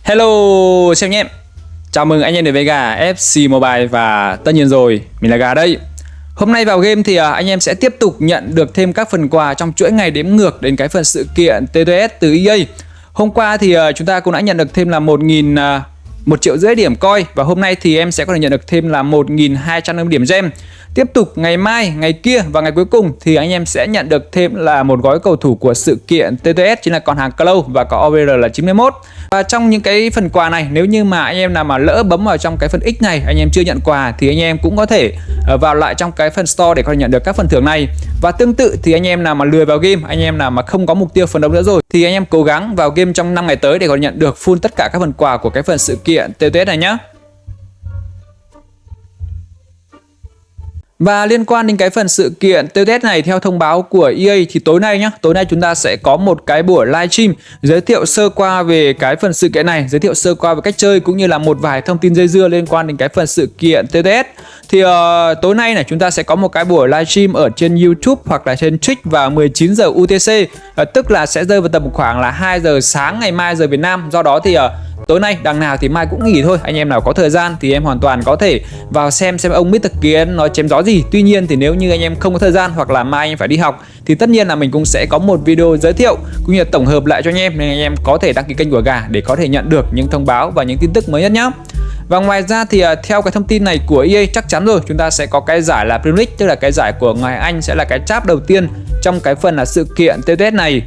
Hello xem nhé. Chào mừng anh em đến với gà FC Mobile và tất nhiên rồi, mình là Gà đây. Hôm nay vào game thì anh em sẽ tiếp tục nhận được thêm các phần quà trong chuỗi ngày đếm ngược đến cái phần sự kiện TTS từ EA. Hôm qua thì chúng ta cũng đã nhận được thêm là 1,5 triệu điểm coin và hôm nay thì em sẽ có thể nhận được thêm là 1.250 điểm gem. Tiếp tục ngày mai, ngày kia và ngày cuối cùng thì anh em sẽ nhận được thêm là một gói cầu thủ của sự kiện TTS, chính là con hàng Clow và có OVR là 91. Và trong những cái phần quà này, nếu như mà anh em nào mà lỡ bấm vào trong cái phần X này, anh em chưa nhận quà thì anh em cũng có thể vào lại trong cái phần store để có thể nhận được các phần thưởng này. Và tương tự thì anh em nào mà lười vào game, anh em nào mà không có mục tiêu phấn đấu nữa rồi thì anh em cố gắng vào game trong 5 ngày tới để có thể nhận được full tất cả các phần quà của cái phần sự kiện TTS này nhé. Và liên quan đến cái phần sự kiện TTS này, theo thông báo của EA thì tối nay nhá, tối nay chúng ta sẽ có một cái buổi livestream giới thiệu sơ qua về cái phần sự kiện này, giới thiệu sơ qua về cách chơi cũng như là một vài thông tin dây dưa liên quan đến cái phần sự kiện TTS. Thì tối nay này chúng ta sẽ có một cái buổi livestream ở trên YouTube hoặc là trên Twitch vào 19 giờ UTC, tức là sẽ rơi vào tầm khoảng là 2 giờ sáng ngày mai giờ Việt Nam. Do đó thì tối nay đằng nào thì mai cũng nghỉ thôi. Anh em nào có thời gian thì em hoàn toàn có thể vào xem ông Mr. Kiến nói chém gió gì. Tuy nhiên thì nếu như anh em không có thời gian hoặc là mai anh em phải đi học thì tất nhiên là mình cũng sẽ có một video giới thiệu cũng như là tổng hợp lại cho anh em, nên anh em có thể đăng ký kênh của Gà để có thể nhận được những thông báo và những tin tức mới nhất nhé. Và ngoài ra thì theo cái thông tin này của EA chắc chắn rồi, chúng ta sẽ có cái giải là Premier League, tức là cái giải của người Anh sẽ là cái chap đầu tiên trong cái phần là sự kiện TTS này.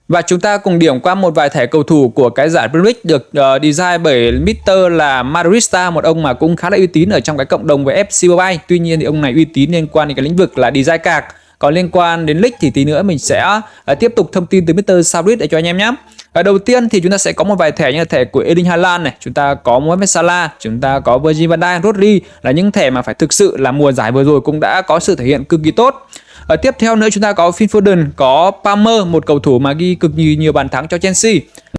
Và chúng ta cùng điểm qua một vài thẻ cầu thủ của cái giải Premier League được design bởi Mr. là Madrista, một ông mà cũng khá là uy tín ở trong cái cộng đồng với FC Mobile. Tuy nhiên thì ông này uy tín liên quan đến cái lĩnh vực là design card. Còn liên quan đến league thì tí nữa mình sẽ tiếp tục thông tin từ Mr. Saudit để cho anh em nhé. Đầu tiên thì chúng ta sẽ có một vài thẻ như là thẻ của Erling Haaland này, chúng ta có Mohamed Salah, chúng ta có Virgil van Dijk, Rodri, là những thẻ mà phải thực sự là mùa giải vừa rồi cũng đã có sự thể hiện cực kỳ tốt. Tiếp theo nữa chúng ta có Phil Foden, có Palmer, một cầu thủ mà ghi cực kỳ nhiều bàn thắng cho Chelsea.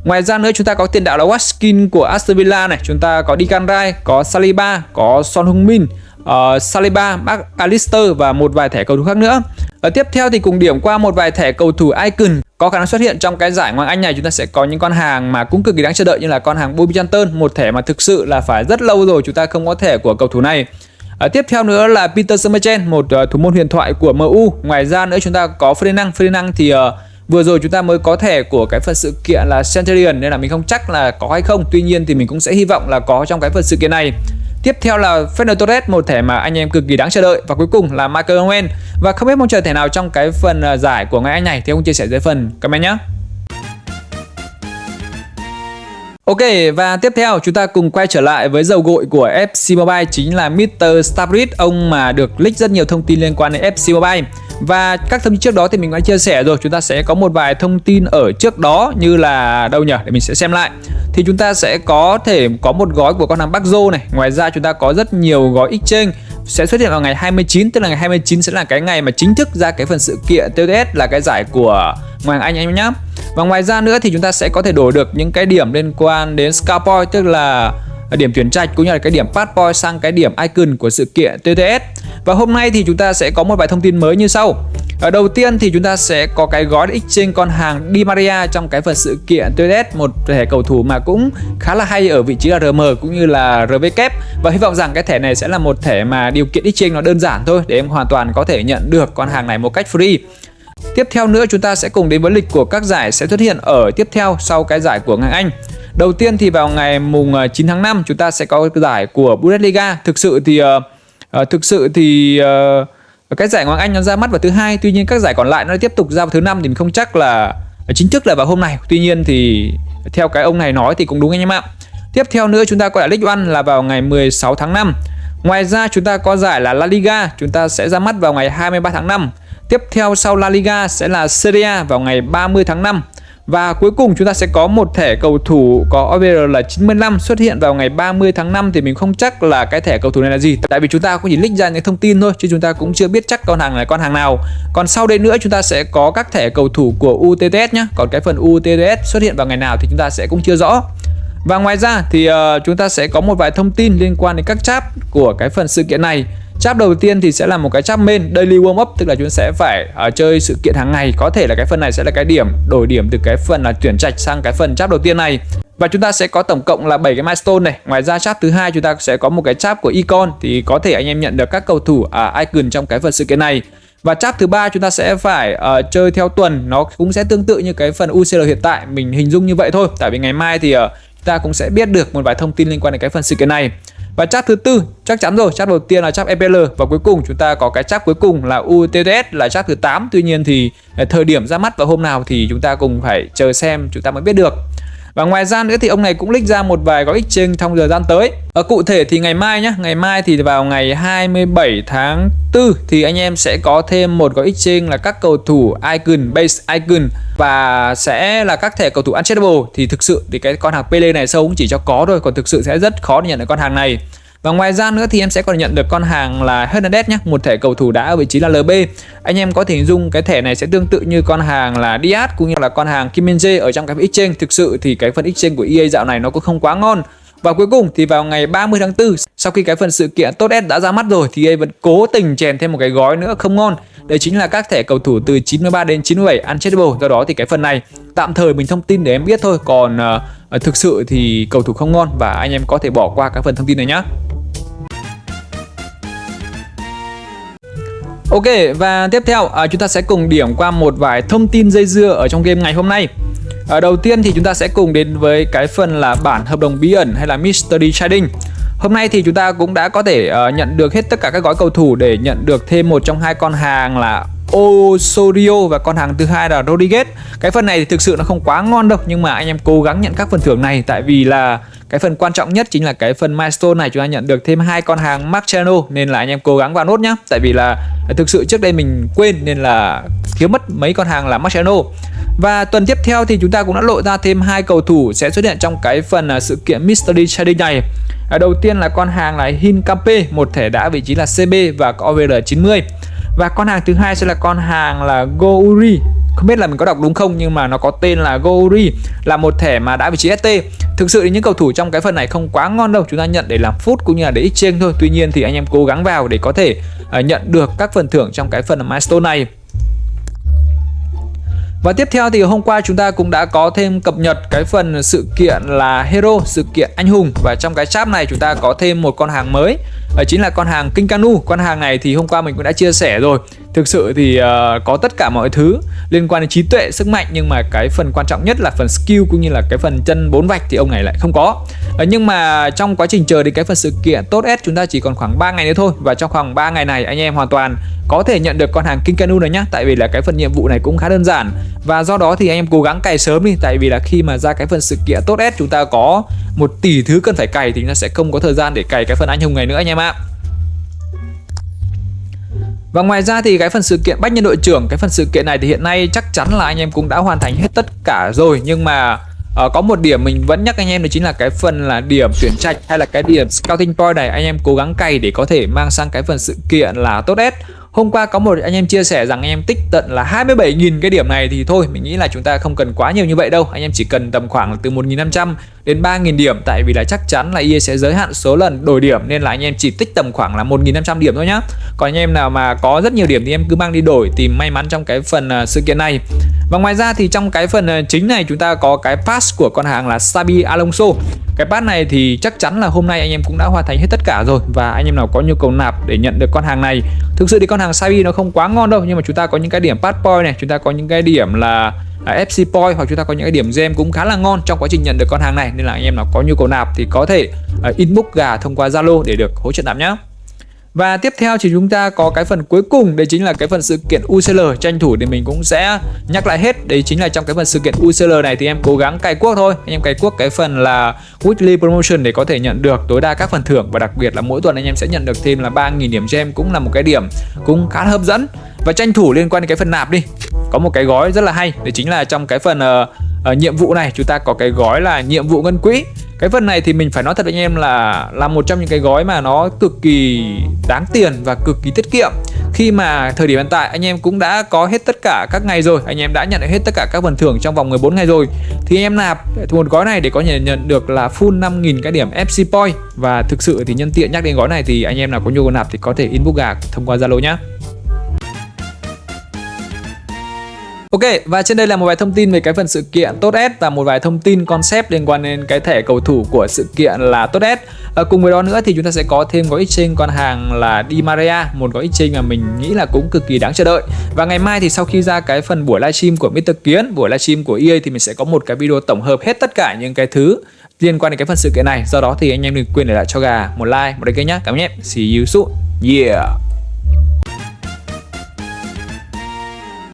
Ngoài ra nữa chúng ta có tiền đạo là Watkins của Aston Villa này, chúng ta có Declan Rice, có Saliba, có Son Heung-min, Saliba, Mark Alistair và một vài thẻ cầu thủ khác nữa. Tiếp theo thì cùng điểm qua một vài thẻ cầu thủ icon có khả năng xuất hiện trong cái giải Ngoại hạng Anh này. Chúng ta sẽ có những con hàng mà cũng cực kỳ đáng chờ đợi như là con hàng Bobby Charlton, một thẻ mà thực sự là phải rất lâu rồi chúng ta không có thẻ của cầu thủ này. Tiếp theo nữa là Peter Schmeichel, một thủ môn huyền thoại của MU. Ngoài ra nữa chúng ta có Ferdinand thì vừa rồi chúng ta mới có thẻ của cái phần sự kiện là Centurion nên là mình không chắc là có hay không. Tuy nhiên thì mình cũng sẽ hy vọng là có trong cái phần sự kiện này. Tiếp theo là Fernando Torres, một thẻ mà anh em cực kỳ đáng chờ đợi. Và cuối cùng là Michael Owen. Và không biết mong chờ thẻ nào trong cái phần giải của ngày Anh này thì ông chia sẻ dưới phần comment nhé. Ok, và tiếp theo chúng ta cùng quay trở lại với dầu gội của FC Mobile, chính là Mr. Stabrit, ông mà được leak rất nhiều thông tin liên quan đến FC Mobile. Và các thông tin trước đó thì mình đã chia sẻ rồi, chúng ta sẽ có một vài thông tin ở trước đó như là đâu nhỉ, để mình sẽ xem lại. Thì chúng ta sẽ có thể có một gói của con hàng Bakzo này, ngoài ra chúng ta có rất nhiều gói exchange sẽ xuất hiện vào ngày 29, tức là ngày 29 sẽ là cái ngày mà chính thức ra cái phần sự kiện TTS là cái giải của Ngoại hạng Anh anh em nhé. Và ngoài ra nữa thì chúng ta sẽ có thể đổi được những cái điểm liên quan đến Scout Point, tức là điểm tuyển trạch cũng như là cái điểm Pass Point sang cái điểm icon của sự kiện TTS. Và hôm nay thì chúng ta sẽ có một vài thông tin mới như sau. Đầu tiên thì chúng ta sẽ có cái gói exchange con hàng Di Maria trong cái phần sự kiện TTS, một thẻ cầu thủ mà cũng khá là hay ở vị trí là RM cũng như là RW. Và hy vọng rằng cái thẻ này sẽ là một thẻ mà điều kiện exchange nó đơn giản thôi để em hoàn toàn có thể nhận được con hàng này một cách free. Tiếp theo nữa chúng ta sẽ cùng đến với lịch của các giải sẽ xuất hiện ở tiếp theo sau cái giải của ngành Anh. Đầu tiên thì vào ngày mùng 9 tháng 5 chúng ta sẽ có cái giải của Bundesliga. Thực sự thì cái giải Ngoại hạng Anh nó ra mắt vào thứ hai, tuy nhiên các giải còn lại nó tiếp tục ra vào thứ năm thì mình không chắc là chính thức là vào hôm này. Tuy nhiên thì theo cái ông này nói thì cũng đúng anh em ạ. Tiếp theo nữa chúng ta có giải League One là vào ngày 16 tháng 5. Ngoài ra chúng ta có giải là La Liga, chúng ta sẽ ra mắt vào ngày 23 tháng 5. Tiếp theo sau La Liga sẽ là Serie A vào ngày 30 tháng 5. Và cuối cùng chúng ta sẽ có một thẻ cầu thủ có OVR là 95 xuất hiện vào ngày 30 tháng 5 thì mình không chắc là cái thẻ cầu thủ này là gì. Tại vì chúng ta cũng chỉ leak ra những thông tin thôi chứ chúng ta cũng chưa biết chắc con hàng này con hàng nào. Còn sau đây nữa chúng ta sẽ có các thẻ cầu thủ của UTTS nhé. Còn cái phần UTTS xuất hiện vào ngày nào thì chúng ta sẽ cũng chưa rõ. Và ngoài ra thì chúng ta sẽ có một vài thông tin liên quan đến các chap của cái phần sự kiện này. Chap đầu tiên thì sẽ là một cái chap main daily warm up, tức là chúng sẽ phải chơi sự kiện hàng ngày. Có thể là cái phần này sẽ là cái điểm đổi điểm từ cái phần là tuyển trạch sang cái phần chap đầu tiên này. Và chúng ta sẽ có tổng cộng là 7 cái milestone này. Ngoài ra chap thứ hai chúng ta sẽ có một cái chap của icon, thì có thể anh em nhận được các cầu thủ icon trong cái phần sự kiện này. Và chap thứ ba chúng ta sẽ phải chơi theo tuần, nó cũng sẽ tương tự như cái phần UCL hiện tại, mình hình dung như vậy thôi. Tại vì ngày mai thì chúng ta cũng sẽ biết được một vài thông tin liên quan đến cái phần sự kiện này. Và chap thứ tư chắc chắn rồi, chap đầu tiên là chap EPL, và cuối cùng chúng ta có cái chap cuối cùng là UTTS là chap thứ 8. Tuy nhiên thì thời điểm ra mắt vào hôm nào thì chúng ta cùng phải chờ xem chúng ta mới biết được. Và ngoài ra nữa thì ông này cũng leak ra một vài gói exchange trong thời gian tới. Cụ thể thì ngày mai nhé, ngày mai thì vào ngày 27 tháng 4 thì anh em sẽ có thêm một gói exchange là các cầu thủ icon, base icon, và sẽ là các thẻ cầu thủ untradable. Thì thực sự thì cái con hàng Pele này sâu cũng chỉ cho có thôi, còn thực sự sẽ rất khó để nhận được con hàng này. Và ngoài ra nữa thì em sẽ còn nhận được con hàng là Hernandez nhé, một thẻ cầu thủ đá ở vị trí là LB. Anh em có thể hình dung cái thẻ này sẽ tương tự như con hàng là Diaz cũng như là con hàng Kim Min-jae ở trong cái exchange. Thực sự thì cái phần exchange của EA dạo này nó cũng không quá ngon. Và cuối cùng thì vào ngày 30 tháng 4, sau khi cái phần sự kiện tốt S đã ra mắt rồi thì EA vẫn cố tình chèn thêm một cái gói nữa không ngon. Đấy chính là các thẻ cầu thủ từ 93 đến 97 untradable. Do đó thì cái phần này tạm thời mình thông tin để em biết thôi, còn thực sự thì cầu thủ không ngon và anh em có thể bỏ qua cái phần thông tin này nhá. Ok, và tiếp theo chúng ta sẽ cùng điểm qua một vài thông tin dây dưa ở trong game ngày hôm nay. Đầu tiên thì chúng ta sẽ cùng đến với cái phần là bản hợp đồng bí ẩn hay là Mystery Trading. Hôm nay thì chúng ta cũng đã có thể nhận được hết tất cả các gói cầu thủ để nhận được thêm một trong hai con hàng là Osorio và con hàng thứ hai là Rodriguez. Cái phần này thì thực sự nó không quá ngon đâu, nhưng mà anh em cố gắng nhận các phần thưởng này, tại vì là cái phần quan trọng nhất chính là cái phần milestone này chúng ta nhận được thêm hai con hàng Marciano, nên là anh em cố gắng vào nốt nhá. Tại vì là thực sự trước đây mình quên nên là thiếu mất mấy con hàng là Marciano. Và tuần tiếp theo thì chúng ta cũng đã lộ ra thêm hai cầu thủ sẽ xuất hiện trong cái phần sự kiện Mystery Trading này. Đầu tiên là con hàng là Hincapie, một thẻ đá vị trí là CB và có OVR 90. Và con hàng thứ hai sẽ là con hàng là Gouri. Không biết là mình có đọc đúng không, nhưng mà nó có tên là Gouri, là một thẻ mà đã vị trí ST. Thực sự thì những cầu thủ trong cái phần này không quá ngon đâu, chúng ta nhận để làm phút cũng như là để exchange thôi. Tuy nhiên thì anh em cố gắng vào để có thể nhận được các phần thưởng trong cái phần milestone này. Và tiếp theo thì hôm qua chúng ta cũng đã có thêm cập nhật cái phần sự kiện là Hero, sự kiện anh hùng. Và trong cái chat này chúng ta có thêm một con hàng mới, chính là con hàng King Canu. Con hàng này thì hôm qua mình cũng đã chia sẻ rồi. Thực sự thì có tất cả mọi thứ liên quan đến trí tuệ, sức mạnh, nhưng mà cái phần quan trọng nhất là phần skill cũng như là cái phần chân 4 vạch thì ông này lại không có. Nhưng mà trong quá trình chờ đến cái phần sự kiện tốt S chúng ta chỉ còn khoảng 3 ngày nữa thôi. Và trong khoảng 3 ngày này anh em hoàn toàn có thể nhận được con hàng King Canu này nhá. Tại vì là cái phần nhiệm vụ này cũng khá đơn giản. Và do đó thì anh em cố gắng cày sớm đi. Tại vì là khi mà ra cái phần sự kiện tốt S chúng ta có 1 tỷ thứ cần phải cày thì chúng ta sẽ không có thời gian để cày cái phần anh hùng này nữa anh em ạ. Và ngoài ra thì cái phần sự kiện bách nhân đội trưởng, cái phần sự kiện này thì hiện nay chắc chắn là anh em cũng đã hoàn thành hết tất cả rồi. Nhưng mà có một điểm mình vẫn nhắc anh em, đó chính là cái phần là điểm tuyển trạch hay là cái điểm scouting point này. Anh em cố gắng cày để có thể mang sang cái phần sự kiện là tốt S. Hôm qua có một anh em chia sẻ rằng anh em tích tận là 27.000 cái điểm này thì thôi, mình nghĩ là chúng ta không cần quá nhiều như vậy đâu. Anh em chỉ cần tầm khoảng từ 1.500 đến 3.000 điểm. Tại vì là chắc chắn là EA sẽ giới hạn số lần đổi điểm, nên là anh em chỉ tích tầm khoảng là 1.500 điểm thôi nhá. Còn anh em nào mà có rất nhiều điểm thì em cứ mang đi đổi, tìm may mắn trong cái phần sự kiện này. Và ngoài ra thì trong cái phần chính này chúng ta có cái pass của con hàng là Xabi Alonso. Cái pass này thì chắc chắn là hôm nay anh em cũng đã hoàn thành hết tất cả rồi. Và anh em nào có nhu cầu nạp để nhận được con hàng này, thực sự thì con hàng Xabi nó không quá ngon đâu, nhưng mà chúng ta có những cái điểm pass point này, chúng ta có những cái điểm là FC point, hoặc chúng ta có những cái điểm gem cũng khá là ngon trong quá trình nhận được con hàng này. Nên là anh em nào có nhu cầu nạp thì có thể inbox gà thông qua Zalo để được hỗ trợ nạp nhé. Và tiếp theo thì chúng ta có cái phần cuối cùng, đấy chính là cái phần sự kiện UCL. Tranh thủ thì mình cũng sẽ nhắc lại hết. Đấy chính là trong cái phần sự kiện UCL này thì em cố gắng cày cuốc thôi. Anh em cày cuốc cái phần là Weekly Promotion để có thể nhận được tối đa các phần thưởng. Và đặc biệt là mỗi tuần anh em sẽ nhận được thêm là 3.000 điểm gem, cũng là một cái điểm cũng khá hấp dẫn. Và tranh thủ liên quan đến cái phần nạp đi, có một cái gói rất là hay, đấy chính là trong cái phần nhiệm vụ này chúng ta có cái gói là nhiệm vụ ngân quỹ. Cái phần này thì mình phải nói thật với anh em là một trong những cái gói mà nó cực kỳ đáng tiền và cực kỳ tiết kiệm. Khi mà thời điểm hiện tại anh em cũng đã có hết tất cả các ngày rồi, anh em đã nhận được hết tất cả các phần thưởng trong vòng 14 ngày rồi, thì anh em nạp một gói này để có thể nhận được là full 5.000 cái điểm FC point. Và thực sự thì nhân tiện nhắc đến gói này thì anh em nào có nhu cầu nạp thì có thể inbox gà thông qua Zalo nhé. Ok, và trên đây là một vài thông tin về cái phần sự kiện TOTS và một vài thông tin concept liên quan đến cái thẻ cầu thủ của sự kiện là TOTS. Cùng với đó nữa thì chúng ta sẽ có thêm gói exchange con hàng là Di Maria, một gói exchange mà mình nghĩ là cũng cực kỳ đáng chờ đợi. Và ngày mai thì sau khi ra cái phần buổi livestream của Mr. Kiến, buổi livestream của EA thì mình sẽ có một cái video tổng hợp hết tất cả những cái thứ liên quan đến cái phần sự kiện này. Do đó thì anh em đừng quên để lại cho Gà một like, một đăng ký nhé. Cảm ơn em. See you soon. Yeah.